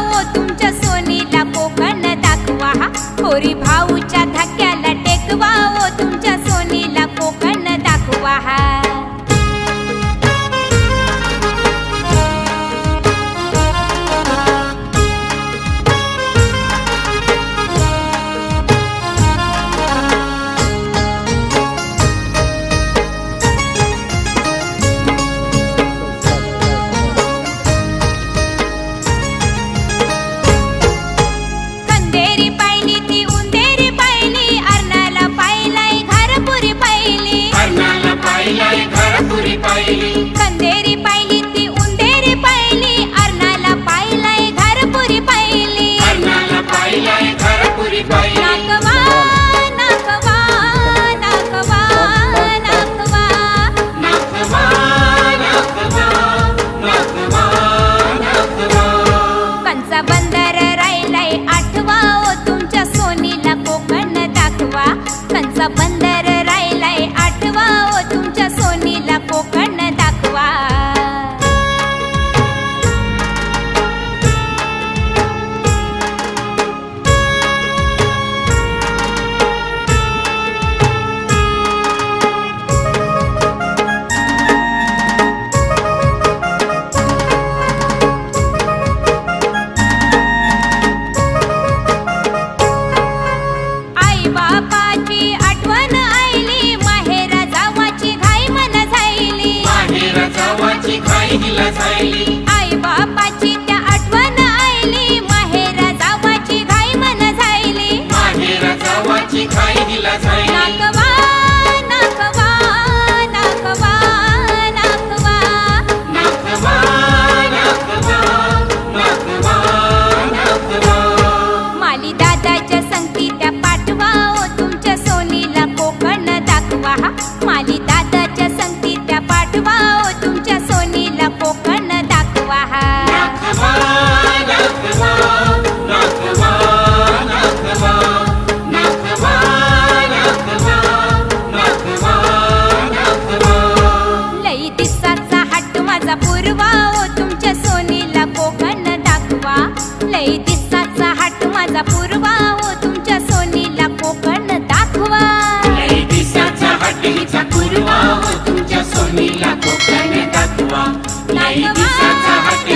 ओ तुमच्या सोनीला कोकण दाखवा, होरी भाऊच्या धक्क्याला टेकवा ओ तुमच्या सोनीला कोकण दाखवा. कंदेरी पाहिली ती उंदेरी पाहिली, अर्नाला पाहिलाय घरपुरी पाहिली, अर्नाला पाहिलाय घरपुरी पाहिली. कंदेरी पाहिली ती उंदेरी पाहिली, अर्नाला पाहिलाय घरपुरी पाहिली. अर्नाला पाहिलाय घरपुरी पाहिली. नाकवा नाकवा नाकवा नाकवा, नाकवा नाकवा नाकवा नाकवा. कंचा बंदर राहिलाय आठवा ओ तुमच्या सोनीला कोकण दाखवा, कंचा बंदर राहिलाय आठवा ओ तुमच्या सोनीला कोकण दाखवा. आई बापाची आठवण आईली, माहेरा जावाची घाई मन झायली. माहेर जावाची घाई हिला झायली. आई बापाची त्या आठवण आईली, माहेरा जावाची घाई मन झायली. माहेर जावाची घाई हिला झायली. नाकवा नाकवा नाकवा नाकवा, नाकवा नाकवा नाकवा नाकवा. माली दादाच्या संगती त्या पाठवा ओ तुमच्या सोनीला कोकण दाखवा, माली दादाच्या संगती त्या पाठवा ओ तुमच्या सोनीला कोकण दाखवा. नाकवा नाकवा नाकवा नाकवा. नाकवा नाकवा नाकवा नाकवा. लई दिसाचा हट्ट माझा पूर्वा ओ तुमच्या सोनीला कोकण दाखवा, लई दिसाचा हट्ट माझा पूर्वा ओ तुमच्या सोनीला कोकण दाखवा. लई दिसाचा हटलीचा पूर्वा हो तुमच्या सोनीला कोकण दाखवा. लई दिसाचा हट